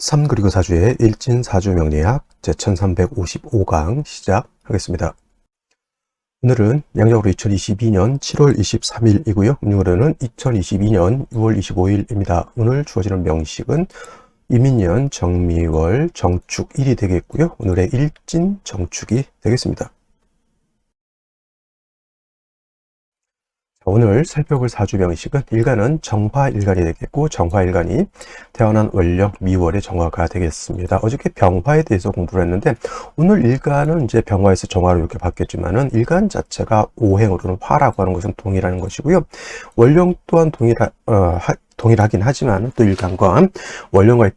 3그리고 4주의 일진사주 명리학 제1355강 시작하겠습니다. 오늘은 양력으로 2022년 7월 23일이고요. 음력으로는 2022년 6월 25일입니다. 오늘 주어지는 명식은 이민년 정미월 정축일이 되겠고요. 오늘의 일진 정축이 되겠습니다. 오늘 살펴볼 사주 명식은 일간은 정화일간이 되겠고, 정화일간이 태어난 월령 미월의 정화가 되겠습니다. 어저께 병화에 대해서 공부를 했는데, 오늘 일간은 이제 병화에서 정화로 이렇게 바뀌었지만은 일간 자체가 오행으로는 화라고 하는 것은 동일한 것이고요. 월령 또한 동일하긴 하지만 또 일간과 월령과의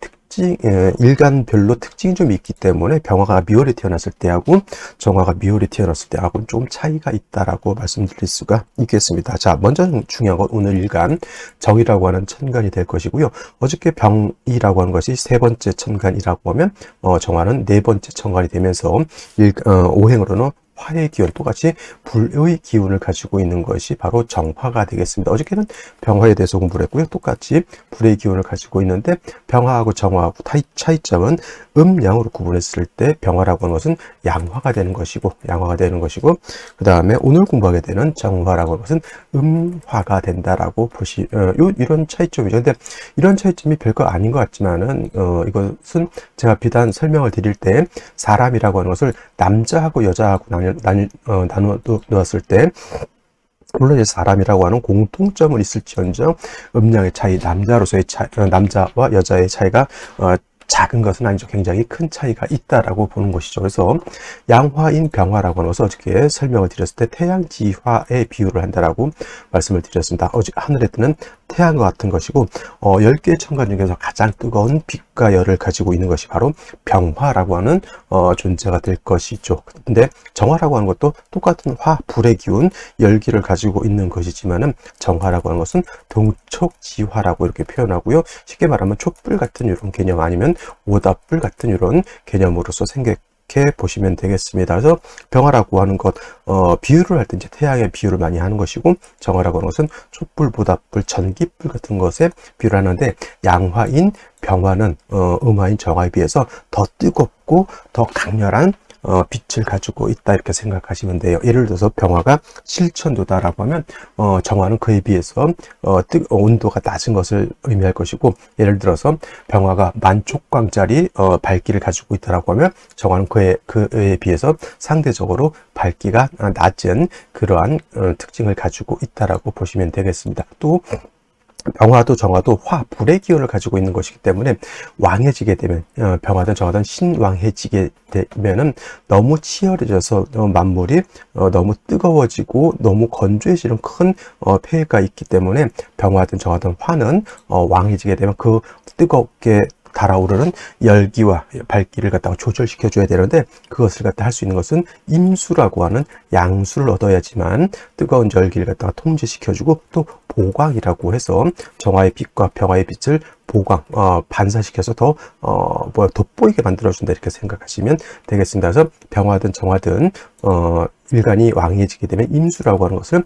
일간별로 특징이 좀 있기 때문에 병화가 미월에 태어났을 때하고 정화가 미월에 태어났을 때하고는 좀 차이가 있다라고 말씀드릴 수가 있겠습니다. 자, 먼저 중요한 건 오늘 일간 정이라고 하는 천간이 될 것이고요. 어저께 병이라고 하는 것이 세 번째 천간이라고 하면 정화는 네 번째 천간이 되면서 오행으로는 화의 기운, 똑같이 불의 기운을 가지고 있는 것이 바로 정화가 되겠습니다. 어저께는 병화에 대해서 공부를 했고요. 똑같이 불의 기운을 가지고 있는데 병화하고 정화하고 차이점은 음양으로 구분했을 때 병화라고 하는 것은 양화가 되는 것이고 그 다음에 오늘 공부하게 되는 정화라고 하는 것은 음화가 된다라고 이런 차이점이죠. 근데 이런 차이점이 별거 아닌 것 같지만은 이것은 제가 비단 설명을 드릴 때 사람이라고 하는 것을 남자하고 여자하고 나누어 놓았을 때 물론 이제 사람이라고 하는 공통점은 있을지언정 음양의 차이, 남자와 여자의 차이가 작은 것은 아니죠. 굉장히 큰 차이가 있다라고 보는 것이죠. 그래서 양화인 병화라고 하는 것을 어저께 설명을 드렸을 때 태양지화에 비유를 한다라고 말씀을 드렸습니다. 하늘에 뜨는 태양과 같은 것이고 10개의 천간 중에서 가장 뜨거운 빛과 열을 가지고 있는 것이 바로 병화라고 하는 존재가 될 것이죠. 근데 정화라고 하는 것도 똑같은 화, 불의 기운, 열기를 가지고 있는 것이지만은 정화라고 하는 것은 동촉지화라고 이렇게 표현하고요. 쉽게 말하면 촛불 같은 이런 개념 아니면 오답불 같은 이런 개념으로서 생각해 보시면 되겠습니다. 그래서 병화라고 하는 것, 비유를 할 때 이제 태양의 비유를 많이 하는 것이고, 정화라고 하는 것은 촛불, 보답불, 전기불 같은 것에 비유를 하는데, 양화인 병화는 음화인 정화에 비해서 더 뜨겁고 더 강렬한 빛을 가지고 있다 이렇게 생각하시면 돼요. 예를 들어서 병화가 실천도다라고 하면 정화는 그에 비해서 온도가 낮은 것을 의미할 것이고, 예를 들어서 병화가 만촉광짜리 밝기를 가지고 있다라고 하면 정화는 그에 비해서 상대적으로 밝기가 낮은 그러한 특징을 가지고 있다라고 보시면 되겠습니다. 또 병화도 정화도 화, 불의 기운을 가지고 있는 것이기 때문에 왕해지게 되면 병화든 정화든 신왕해지게 되면은 너무 치열해져서 만물이 너무 뜨거워지고 너무 건조해지는 큰 폐해가 있기 때문에 병화든 정화든 화는 왕해지게 되면 그 뜨겁게 달아오르는 열기와 밝기를 갖다가 조절시켜 줘야 되는데 그것을 갖다 할 수 있는 것은 임수라고 하는 양수를 얻어야지만 뜨거운 열기를 갖다가 통제시켜 주고 또 보광이라고 해서 정화의 빛과 병화의 빛을 반사시켜서 더 돋보이게 만들어준다 이렇게 생각하시면 되겠습니다. 그래서 병화든 정화든 일간이 왕해지게 되면 임수라고 하는 것을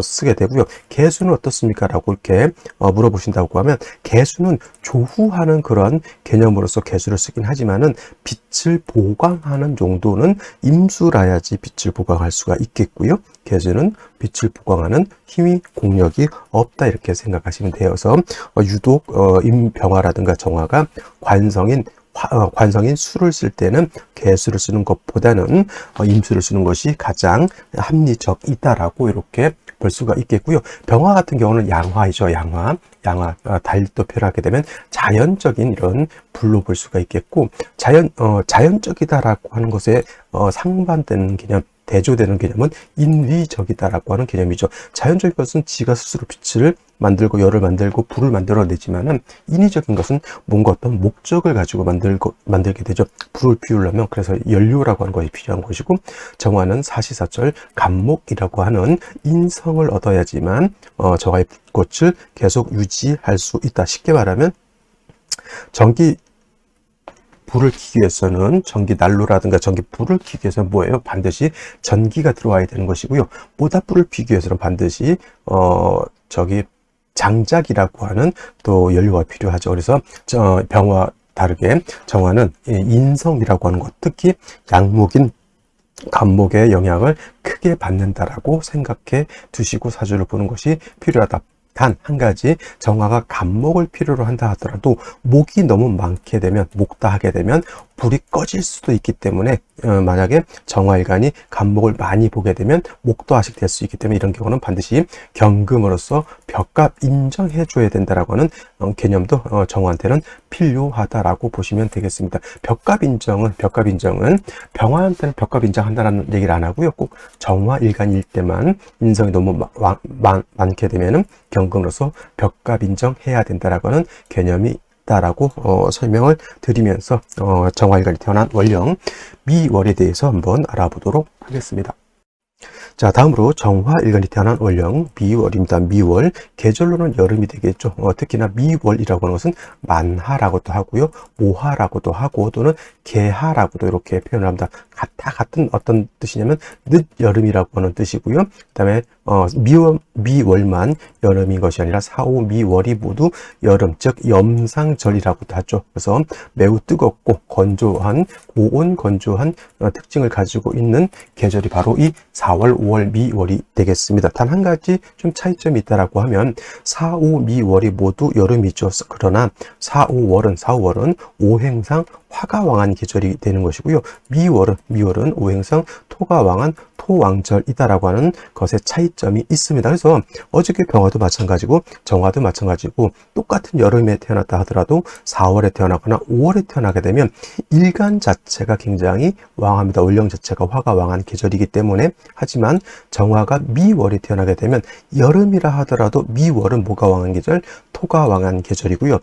쓰게 되고요. 개수는 어떻습니까? 라고 이렇게 물어보신다고 하면 개수는 조후하는 그런 개념으로서 개수를 쓰긴 하지만은 빛을 보강하는 정도는 임수라야지 빛을 보강할 수가 있겠고요. 개수는 빛을 보강하는 힘이 공력이 없다 이렇게 생각하시면 돼요. 그래서 유독 임병화라든가 정화가 관성인 수를 쓸 때는 개수를 쓰는 것보다는 임수를 쓰는 것이 가장 합리적이다라고 이렇게 볼 수가 있겠고요. 병화 같은 경우는 양화이죠. 양화 달리 또 표현하게 되면 자연적인 이런 불로 볼 수가 있겠고, 자연적이다라고 하는 것에 상반되는 개념, 대조되는 개념은 인위적이다라고 하는 개념이죠. 자연적인 것은 지가 스스로 빛을 만들고 열을 만들고 불을 만들어내지만은 인위적인 것은 뭔가 어떤 목적을 가지고 만들게 되죠. 불을 피우려면 그래서 연료라고 하는 것이 필요한 것이고, 정화는 사시사철 간목이라고 하는 인성을 얻어야지만 정화의 불꽃을 계속 유지할 수 있다. 쉽게 말하면 불을 켜기 위해서는 전기 난로라든가 전기 불을 켜기 위해서는 뭐예요? 반드시 전기가 들어와야 되는 것이고요. 모닥불을 피우기 위해서는 반드시 장작이라고 하는 또 연료가 필요하죠. 그래서 병화 다르게 정화는 인성이라고 하는 것, 특히 양목인 간목의 영향을 크게 받는다라고 생각해 두시고 사주를 보는 것이 필요하다. 단 한 가지, 정화가 간목을 필요로 한다 하더라도 목이 너무 많게 되면, 목다하게 되면 불이 꺼질 수도 있기 때문에 만약에 정화일간이 간목을 많이 보게 되면 목도 하식될 수 있기 때문에 이런 경우는 반드시 경금으로서 벽갑 인정해 줘야 된다라고 하는 개념도 정화한테는 필요하다라고 보시면 되겠습니다. 벽갑 인정은 병화한테는 벽갑 인정한다는 얘기를 안 하고요. 꼭 정화일간일 때만 인성이 너무 많게 되면은 경금으로서 벽갑 인정해야 된다라고 하는 개념이 라고 설명을 드리면서 정화일간이 태어난 월령 미월에 대해서 한번 알아보도록 하겠습니다. 자, 다음으로 정화일간이 태어난 월령 미월입니다. 미월, 계절로는 여름이 되겠죠. 특히나 미월이라고 하는 것은 만하라고도 하고요, 모하라고도 하고 또는 개하라고도 이렇게 표현을 합니다. 같은 어떤 뜻이냐면 늦여름이라고 하는 뜻이고요. 그 다음에 미월만 여름인 것이 아니라 4, 5, 미월이 모두 여름, 즉 염상절이라고도 하죠. 그래서 매우 뜨겁고 건조한, 고온 건조한 특징을 가지고 있는 계절이 바로 이 4월, 5월, 미월이 되겠습니다. 단 한 가지 좀 차이점이 있다라고 하면 4, 5, 미월이 모두 여름이죠. 그러나 4, 5월은 오행상 화가 왕한 계절이 되는 것이고요. 미월은 오행상 토가 왕한 토왕절이다라고 하는 것의 차이점이 있습니다. 그래서 어저께 병화도 마찬가지고 정화도 마찬가지고 똑같은 여름에 태어났다 하더라도 4월에 태어나거나 5월에 태어나게 되면 일간 자체가 굉장히 왕합니다. 월령 자체가 화가 왕한 계절이기 때문에. 하지만 정화가 미월에 태어나게 되면 여름이라 하더라도 미월은 뭐가 왕한 계절? 토가 왕한 계절이고요.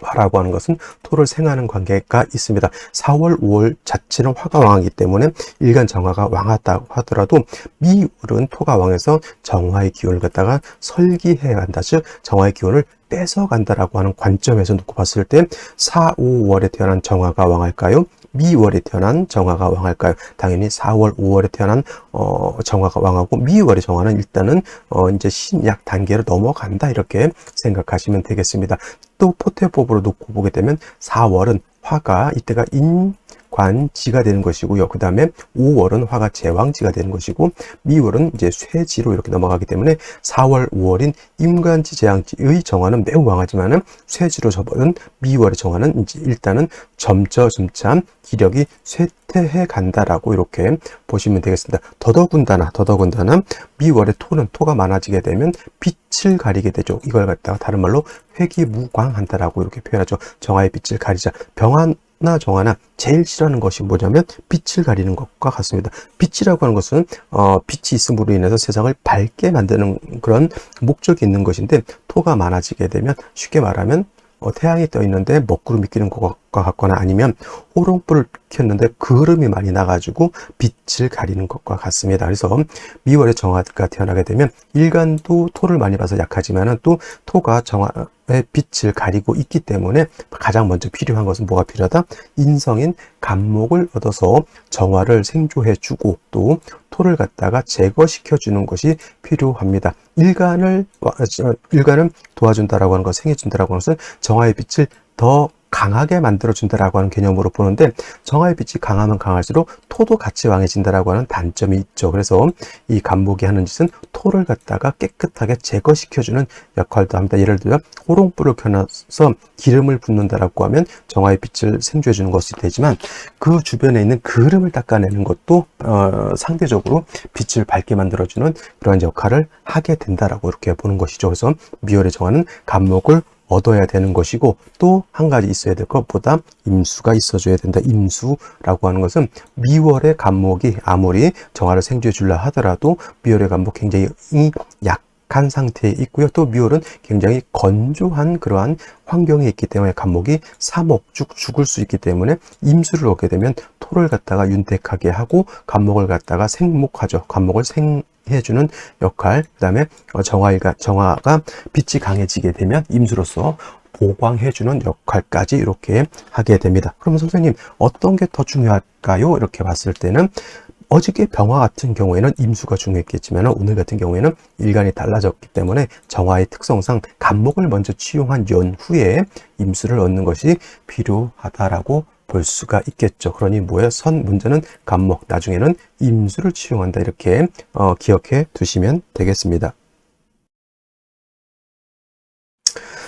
화라고 하는 것은 토를 생하는 관계가 있습니다. 4월, 5월 자체는 화가 왕하기 때문에 일간 정화가 왕하다고 하더라도 미월은 토가 왕해서 정화의 기운을 갖다가 설기해야 한다. 즉 정화의 기운을 뺏어간다라고 하는 관점에서 놓고 봤을 때 4, 5월에 태어난 정화가 왕할까요? 미월에 태어난 정화가 왕할까요? 당연히 4월, 5월에 태어난 정화가 왕하고 미월의 정화는 일단은 이제 신약 단계로 넘어간다 이렇게 생각하시면 되겠습니다. 또 포태법으로 놓고 보게 되면 4월은 화가 이때가 인관지가 되는 것이고요. 그 다음에 5월은 화가 제왕지가 되는 것이고 미월은 이제 쇠지로 이렇게 넘어가기 때문에 4월, 5월인 임관지, 제왕지의 정화는 매우 왕하지만은 쇠지로 접어든 미월의 정화는 이제 일단은 점차 기력이 쇠퇴해 간다라고 이렇게 보시면 되겠습니다. 더더군다나 미월의 토가 많아지게 되면 빛을 가리게 되죠. 이걸 갖다가 다른 말로 회기무광한다라고 이렇게 표현하죠. 정화의 빛을 가리자. 병화나 정화나 제일 싫어하는 것이 뭐냐면 빛을 가리는 것과 같습니다. 빛이라고 하는 것은 빛이 있음으로 인해서 세상을 밝게 만드는 그런 목적이 있는 것인데 토가 많아지게 되면 쉽게 말하면 태양이 떠 있는데 먹구름이 끼는 것과 같거나 아니면 호롱불을 켰는데 그름이 많이 나가지고 빛을 가리는 것과 같습니다. 그래서 미월에 정화가 태어나게 되면 일간도 토를 많이 봐서 약하지만은 또 토가 정화의 빛을 가리고 있기 때문에 가장 먼저 필요한 것은 뭐가 필요하다? 인성인 간목을 얻어서 정화를 생조해주고 또 토를 갖다가 제거시켜주는 것이 필요합니다. 일간을 도와준다라고 하는 것, 생해준다라고 하는 것은 정화의 빛을 더 강하게 만들어준다라고 하는 개념으로 보는데 정화의 빛이 강하면 강할수록 토도 같이 왕해진다라고 하는 단점이 있죠. 그래서 이 간목이 하는 짓은 토를 갖다가 깨끗하게 제거시켜주는 역할도 합니다. 예를 들어 호롱불을 켜놔서 기름을 붓는다라고 하면 정화의 빛을 생조해주는 것이 되지만 그 주변에 있는 그름을 닦아내는 것도 상대적으로 빛을 밝게 만들어주는 그런 역할을 하게 된다라고 이렇게 보는 것이죠. 그래서 미월의 정화는 간목을 얻어야 되는 것이고 또 한 가지 있어야 될 것보다 임수가 있어줘야 된다. 임수라고 하는 것은 미월의 간목이 아무리 정화를 생조해 주려 하더라도 미월의 간목 굉장히 약한 상태에 있고요. 또 미월은 굉장히 건조한 그러한 환경에 있기 때문에 간목이 사목죽 죽을 수 있기 때문에 임수를 얻게 되면 토를 갖다가 윤택하게 하고 간목을 갖다가 생목하죠. 간목을 해주는 역할, 그 다음에 정화가 빛이 강해지게 되면 임수로서 보광해주는 역할까지 이렇게 하게 됩니다. 그러면 선생님 어떤 게 더 중요할까요? 이렇게 봤을 때는 어저께 병화 같은 경우에는 임수가 중요했겠지만 오늘 같은 경우에는 일간이 달라졌기 때문에 정화의 특성상 간목을 먼저 치용한 연후에 임수를 얻는 것이 필요하다라고 볼 수가 있겠죠. 그러니 뭐예요? 선 문제는 간목, 나중에는 임수를 치용한다. 이렇게 기억해 두시면 되겠습니다.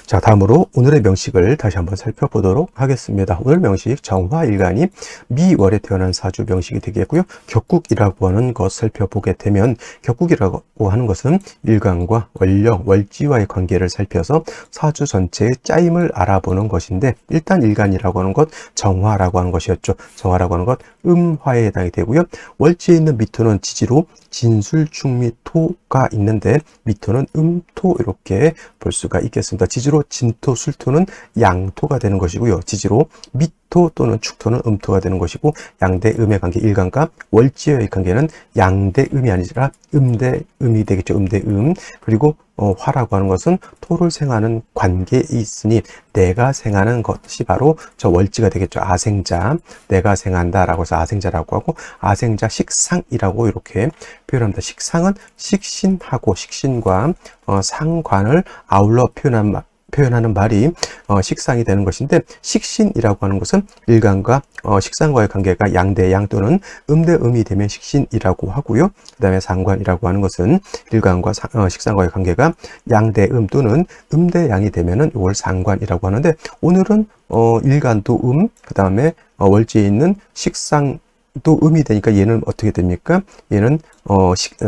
자, 다음으로 오늘의 명식을 다시 한번 살펴보도록 하겠습니다. 오늘 명식 정화일간이 미월에 태어난 사주 명식이 되겠고요. 격국이라고 하는 것 살펴보게 되면 격국이라고 하는 것은 일간과 월령, 월지와의 관계를 살펴서 사주 전체의 짜임을 알아보는 것인데 일단 일간이라고 하는 것 정화라고 하는 것이었죠. 정화라고 하는 것 음화에 해당이 되고요. 월지에 있는 미토는 지지로 진술, 충미, 토가 있는데 미토는 음토 이렇게 볼 수가 있겠습니다. 지지로 진토, 술토는 양토가 되는 것이고요. 지지로 미토 또는 축토는 음토가 되는 것이고 양대 음의 관계 일간과 월지의 관계는 양대 음이 아니라 음대 음이 되겠죠. 음대 음. 그리고 화라고 하는 것은 토를 생하는 관계에 있으니 내가 생하는 것이 바로 저 월지가 되겠죠. 아생자, 내가 생한다라고 해서 아생자라고 하고 아생자 식상이라고 이렇게 표현합니다. 식상은 식신하고 식신과 상관을 아울러 표현하는 말이 식상이 되는 것인데 식신이라고 하는 것은 일간과 식상과의 관계가 양대양 또는 음대음이 되면 식신이라고 하고요. 그 다음에 상관이라고 하는 것은 일간과 식상과의 관계가 양대음 또는 음대양이 되면은 이걸 상관이라고 하는데 오늘은 일간도 그 다음에 월지에 있는 식상 또 음이 되니까 얘는 어떻게 됩니까? 얘는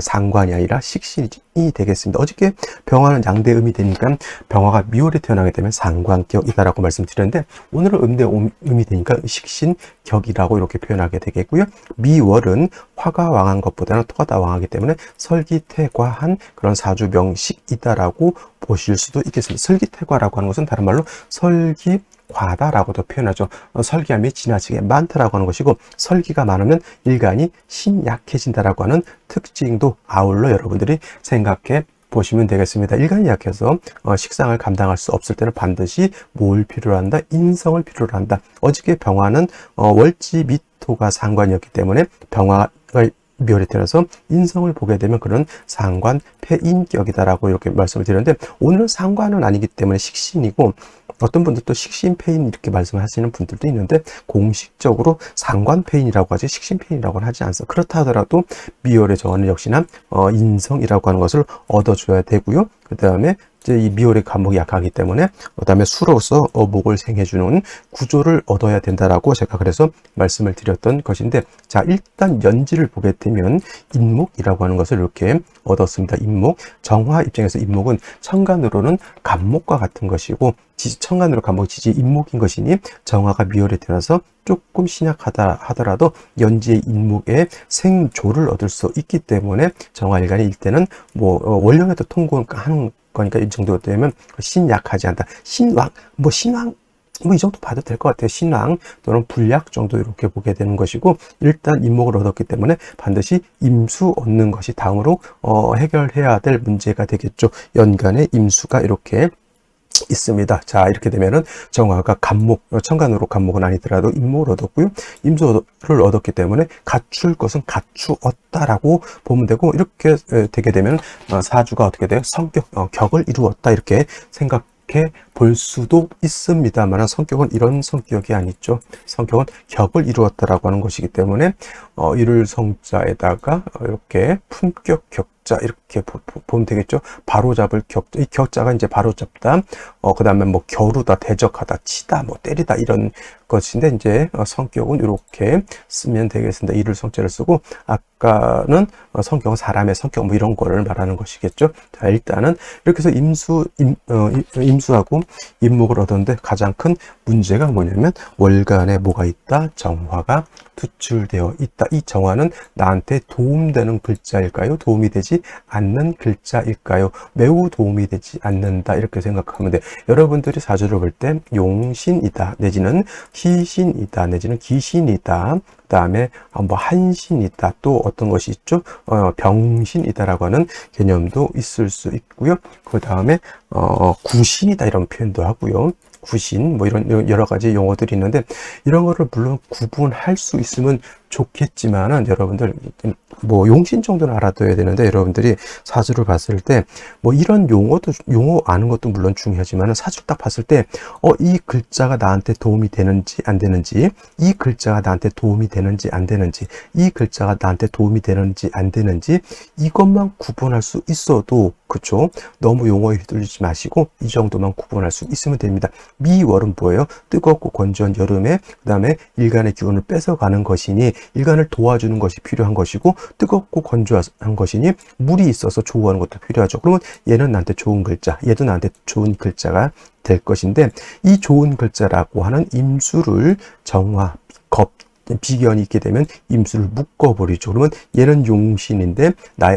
상관이 아니라 식신이 되겠습니다. 어저께 병화는 양대음이 되니까 병화가 미월에 태어나게 되면 상관격이다라고 말씀드렸는데 오늘은 음대음이 되니까 식신격이라고 이렇게 표현하게 되겠고요. 미월은 화가 왕한 것보다는 토가 더 왕하기 때문에 설기태과한 그런 사주 명식이다라고 보실 수도 있겠습니다. 설기태과라고 하는 것은 다른 말로 설기과다라고도 표현하죠. 설기함이 지나치게 많다라고 하는 것이고 설기가 많으면 일간이 신약해진다라고 하는 특징도 아울러 여러분들이 생각해 보시면 되겠습니다. 일간이 약해서 식상을 감당할 수 없을 때는 반드시 뭘 필요로 한다? 인성을 필요로 한다. 어저께 병화는 월지 미토가 상관이었기 때문에 병화가 미월에 태어나서 인성을 보게 되면 그런 상관 폐인격이다라고 이렇게 말씀을 드렸는데 오늘은 상관은 아니기 때문에 식신이고 어떤 분들도 식신폐인 이렇게 말씀하시는 분들도 있는데 공식적으로 상관폐인이라고 하지 식신폐인이라고는 하지 않습니다. 그렇다 하더라도 미월의 정화는 역시나 인성이라고 하는 것을 얻어줘야 되고요. 그 다음에 이제 이 미월의 간목이 약하기 때문에 그다음에 수로서 목을 생해주는 구조를 얻어야 된다라고 제가 그래서 말씀을 드렸던 것인데 자 일단 연지를 보게 되면 인목이라고 하는 것을 이렇게 얻었습니다. 인목 정화 입장에서 인목은 천간으로는 간목과 같은 것이고 천간으로 간목 지지 인목인 것이니 정화가 미월에 태어나서 조금 신약하다 하더라도 연지의 인목에 생조를 얻을 수 있기 때문에 정화일간이 일때는 뭐 원령에도 통고하는 거니까 이 정도 되면 신약하지 않다. 신왕 이 정도 봐도 될 것 같아요. 신왕 또는 불약 정도 이렇게 보게 되는 것이고 일단 인목을 얻었기 때문에 반드시 임수 얻는 것이 다음으로 해결해야 될 문제가 되겠죠. 연간에 임수가 이렇게 있습니다. 자 이렇게 되면은 정화가 간목 천간으로 간목은 아니더라도 임목을 얻었고요. 임수를 얻었기 때문에 갖출 것은 갖추었다라고 보면 되고 이렇게 되게 되면 사주가 어떻게 돼요? 성격 격을 이루었다 이렇게 생각해 볼 수도 있습니다만 성격은 이런 성격이 아니죠. 성격은 격을 이루었다라고 하는 것이기 때문에 이를 성자에다가 이렇게 품격 격자 이렇게 보면 되겠죠. 바로잡을 격자, 이 격자가 이제 바로잡다. 그 다음에 뭐 겨루다, 대적하다, 치다, 뭐 때리다 이런 것인데 이제 성격은 이렇게 쓰면 되겠습니다. 이를 성자를 쓰고 아까는 성격은 사람의 성격 뭐 이런 거를 말하는 것이겠죠. 자 일단은 이렇게 해서 임수하고 임목을 얻었는데 가장 큰 문제가 뭐냐면 월간에 뭐가 있다? 정화가 투출되어 있다. 이 정화는 나한테 도움되는 글자일까요? 도움이 되지 않는 글자일까요? 매우 도움이 되지 않는다. 이렇게 생각하면 돼. 여러분들이 사주를 볼 때 용신이다. 내지는 희신이다. 내지는 기신이다. 그 다음에 뭐 한신이다. 또 어떤 것이 있죠? 병신이다라고 하는 개념도 있을 수 있고요. 그 다음에 구신이다 이런 표현도 하고요. 구신, 뭐 이런 여러 가지 용어들이 있는데, 이런 거를 물론 구분할 수 있으면 좋겠지만은, 여러분들 뭐 용신 정도는 알아둬야 되는데, 여러분들이 사주를 봤을 때 뭐 이런 용어 아는 것도 물론 중요하지만은, 사주를 딱 봤을 때 이 글자가 나한테 도움이 되는지 안 되는지, 이 글자가 나한테 도움이 되는지 안 되는지, 이 글자가 나한테 도움이 되는지 안 되는지, 이것만 구분할 수 있어도, 그쵸? 너무 용어에 휘둘리지 마시고 이 정도만 구분할 수 있으면 됩니다. 미월은 뭐예요? 뜨겁고 건조한 여름에, 그 다음에 일간의 기운을 뺏어가는 것이니 일간을 도와주는 것이 필요한 것이고, 뜨겁고 건조한 것이니 물이 있어서 조우하는 것도 필요하죠. 그러면 얘는 나한테 좋은 글자, 얘도 나한테 좋은 글자가 될 것인데, 이 좋은 글자라고 하는 임수를 정화, 비견이 있게 되면 임수를 묶어버리죠. 그러면 얘는 용신인데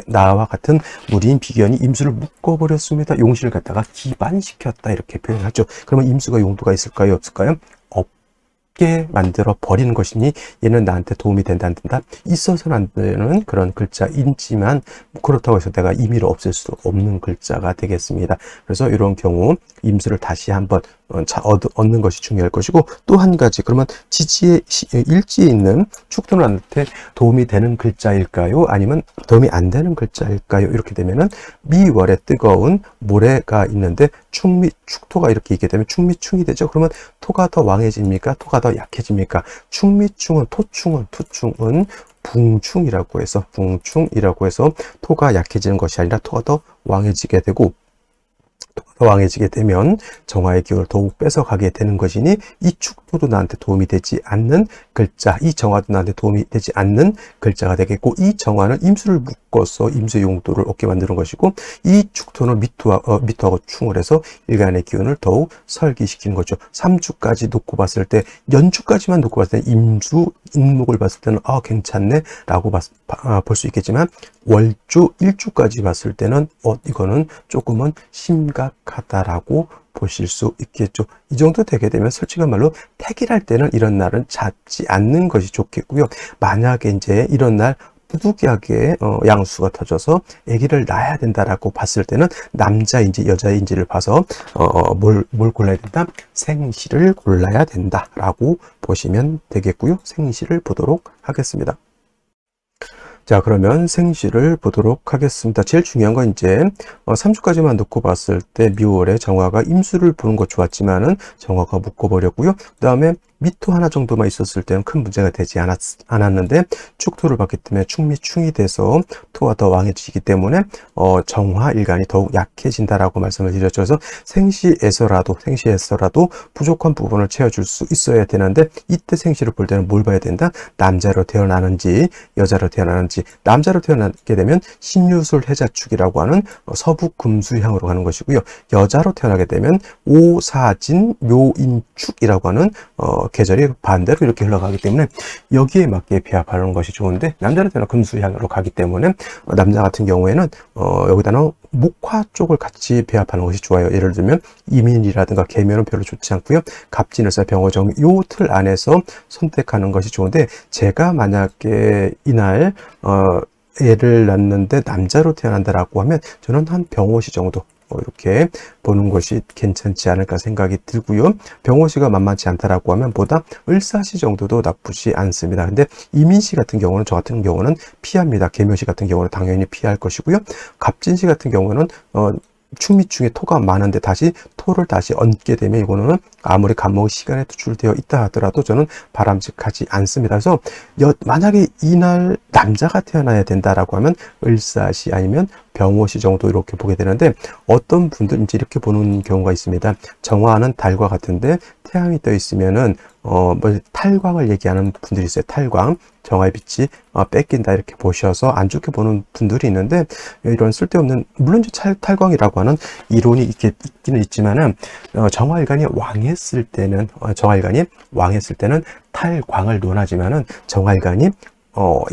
나와 같은 무리인 비견이 임수를 묶어버렸습니다. 용신을 갖다가 기반시켰다, 이렇게 표현하죠. 그러면 임수가 용도가 있을까요? 없을까요? 없게 만들어 버리는 것이니 얘는 나한테 도움이 된다 안 된다? 있어서는 안 되는 그런 글자인지만, 그렇다고 해서 내가 임의로 없앨 수 없는 글자가 되겠습니다. 그래서 이런 경우 임수를 다시 한번 얻는 것이 중요할 것이고, 또 한 가지, 그러면 일지에 있는 축토한테 도움이 되는 글자일까요? 아니면 도움이 안 되는 글자일까요? 이렇게 되면은 미월에 뜨거운 모래가 있는데 축토가 이렇게 있게 되면 축미충이 되죠. 그러면 토가 더 왕해집니까? 토가 더 약해집니까? 축미충은 투충은 붕충이라고 해서 토가 약해지는 것이 아니라 토가 더 왕해지게 되고, 왕해지게 되면 정화의 기운을 더욱 뺏어가게 되는 것이니, 이 축토도 나한테 도움이 되지 않는 글자, 이 정화도 나한테 도움이 되지 않는 글자가 되겠고, 이 정화는 임수를 묶어서 임수의 용도를 얻게 만드는 것이고, 이 축토는 미토하고 충을 해서 일간의 기운을 더욱 설기시키는 거죠. 3주까지 놓고 봤을 때, 연주까지만 놓고 봤을 때 임수, 인목을 봤을 때는 괜찮네 라고 볼 수 있겠지만, 월주 1주까지 봤을 때는 이거는 조금은 심각하다라고 보실 수 있겠죠. 이 정도 되게 되면 솔직한 말로 택일할 때는 이런 날은 잡지 않는 것이 좋겠고요. 만약에 이제 이런 날 부득이하게 양수가 터져서 아기를 낳아야 된다라고 봤을 때는 남자인지 여자인지를 봐서 뭘 골라야 된다? 생시를 골라야 된다라고 보시면 되겠고요. 생시를 보도록 하겠습니다. 자, 그러면 생시를 보도록 하겠습니다. 제일 중요한 건 이제 3주까지만 놓고 봤을 때 미월에 정화가 임수를 보는 거 좋았지만은 정화가 묶어버렸고요. 그 다음에 미토 하나 정도만 있었을 때는 큰 문제가 되지 않았는데, 축토를 봤기 때문에 축미충이 돼서 토가 더 왕해지기 때문에 정화 일간이 더욱 약해진다라고 말씀을 드렸죠. 그래서 생시에서라도 부족한 부분을 채워줄 수 있어야 되는데, 이때 생시를 볼 때는 뭘 봐야 된다? 남자로 태어나는지 여자로 태어나는지. 남자로 태어나게 되면 신유술 해자축이라고 하는 서북금수향으로 가는 것이고요. 여자로 태어나게 되면 오사진 묘인축이라고 하는 계절이 반대로 이렇게 흘러가기 때문에 여기에 맞게 배합하는 것이 좋은데, 남자로 태어나 금수향으로 가기 때문에 남자 같은 경우에는 여기다는 목화 쪽을 같이 배합하는 것이 좋아요. 예를 들면 이민이라든가 계묘는 별로 좋지 않고요. 갑진을사 병호정 요 틀 안에서 선택하는 것이 좋은데, 제가 만약에 이날 애를 낳는데 남자로 태어난다라고 하면 저는 한 병호시 정도 이렇게 보는 것이 괜찮지 않을까 생각이 들고요. 병호시가 만만치 않다라고 하면 보다 을사시 정도도 나쁘지 않습니다. 근데 이민시 같은 경우는, 저 같은 경우는 피합니다. 계묘시 같은 경우는 당연히 피할 것이고요. 갑진시 같은 경우는 축미충에 토가 많은데 토를 다시 얹게 되면 이거는 아무리 간목이 시간에 투출되어 있다 하더라도 저는 바람직하지 않습니다. 그래서 만약에 이날 남자가 태어나야 된다라고 하면 을사시 아니면 병호시 정도 이렇게 보게 되는데, 어떤 분들은 이제 이렇게 보는 경우가 있습니다. 정화는 달과 같은데 태양이 떠 있으면은 탈광을 얘기하는 분들이 있어요. 탈광, 정화의 빛이 뺏긴다 이렇게 보셔서 안 좋게 보는 분들이 있는데, 이런 쓸데없는, 물론 이제 탈광이라고 하는 이론이 있기는 있지만은 정화일간이 왕했을 때는 탈광을 논하지만은, 정화일간이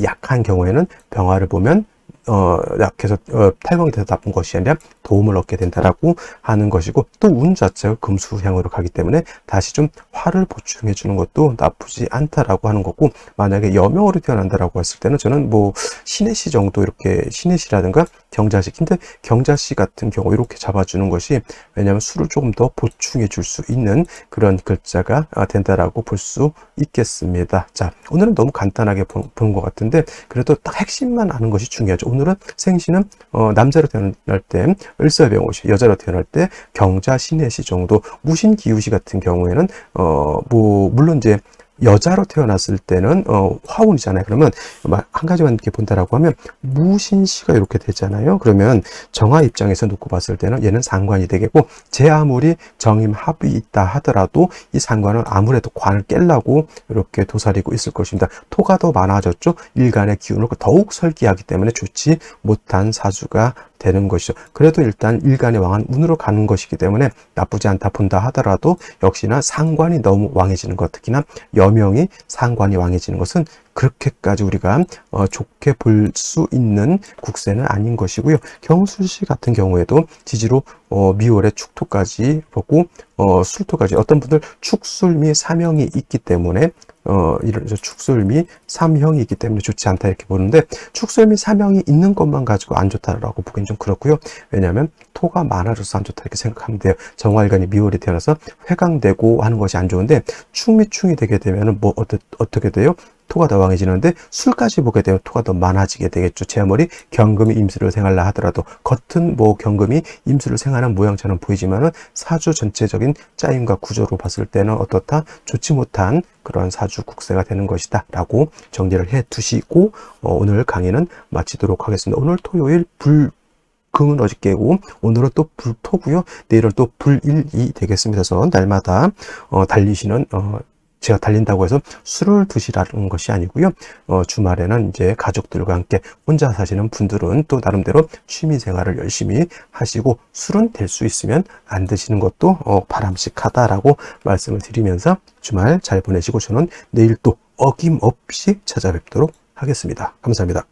약한 경우에는 병화를 보면 약해서 탈광이 돼서 나쁜 것이 아니라 도움을 얻게 된다라고 하는 것이고, 또 운 자체가 금수향으로 가기 때문에 다시 좀 화를 보충해 주는 것도 나쁘지 않다라고 하는 거고, 만약에 여명으로 태어난다라고 했을 때는 저는 뭐 신해시 정도, 이렇게 신해시라든가 경자식. 근데 경자식 같은 경우 이렇게 잡아주는 것이, 왜냐하면 수를 조금 더 보충해 줄 수 있는 그런 글자가 된다라고 볼 수 있겠습니다. 자, 오늘은 너무 간단하게 본 것 같은데 그래도 딱 핵심만 아는 것이 중요하죠. 오늘은 생시는 남자로 태어날 때 을사병오시, 여자로 태어날 때 경자, 신해시 정도, 무신, 기우시 같은 경우에는 뭐 물론 이제 여자로 태어났을 때는 화운이잖아요. 그러면 한 가지만 이렇게 본다라고 하면 무신시가 이렇게 되잖아요. 그러면 정화 입장에서 놓고 봤을 때는 얘는 상관이 되겠고, 제 아무리 정임합이 있다 하더라도 이 상관은 아무래도 관을 깨려고 이렇게 도사리고 있을 것입니다. 토가 더 많아졌죠. 일간의 기운을 더욱 설기하기 때문에 좋지 못한 사주가 되는 것이죠. 그래도 일단 일간의 왕은 운으로 가는 것이기 때문에 나쁘지 않다 본다 하더라도 역시나 상관이 너무 왕해지는 것, 특히나 여명이 상관이 왕해지는 것은 그렇게까지 우리가 좋게 볼 수 있는 국세는 아닌 것이고요. 경술시 같은 경우에도 지지로 미월에 축토까지 보고 술토까지, 어떤 분들 축술미 삼형이 있기 때문에 이런 축술미 삼형이 있기 때문에 좋지 않다 이렇게 보는데, 축술미 삼형이 있는 것만 가지고 안 좋다라고 보기엔 좀 그렇고요. 왜냐하면 토가 많아져서 안 좋다 이렇게 생각하면 돼요. 정화일간이 미월에 태어나서 회강되고 하는 것이 안 좋은데, 축미충이 되게 되면은 뭐 어떻게 돼요? 토가 더 왕해지는데, 술까지 보게 되면 토가 더 많아지게 되겠죠. 제 아무리 경금이 임수를 생활라 하더라도 겉은 뭐 경금이 임수를 생활하는 모양처럼 보이지만은 사주 전체적인 짜임과 구조로 봤을 때는 어떻다? 좋지 못한 그런 사주 국세가 되는 것이다 라고 정리를 해 두시고 오늘 강의는 마치도록 하겠습니다. 오늘 토요일 금은 어저께고 오늘은 또 불토고요. 내일은 또 불일이 되겠습니다. 그래서 날마다 달리시는 제가 달린다고 해서 술을 드시라는 것이 아니고요. 주말에는 이제 가족들과 함께 혼자 사시는 분들은 또 나름대로 취미 생활을 열심히 하시고, 술은 될 수 있으면 안 드시는 것도 바람직하다라고 말씀을 드리면서 주말 잘 보내시고, 저는 내일 또 어김없이 찾아뵙도록 하겠습니다. 감사합니다.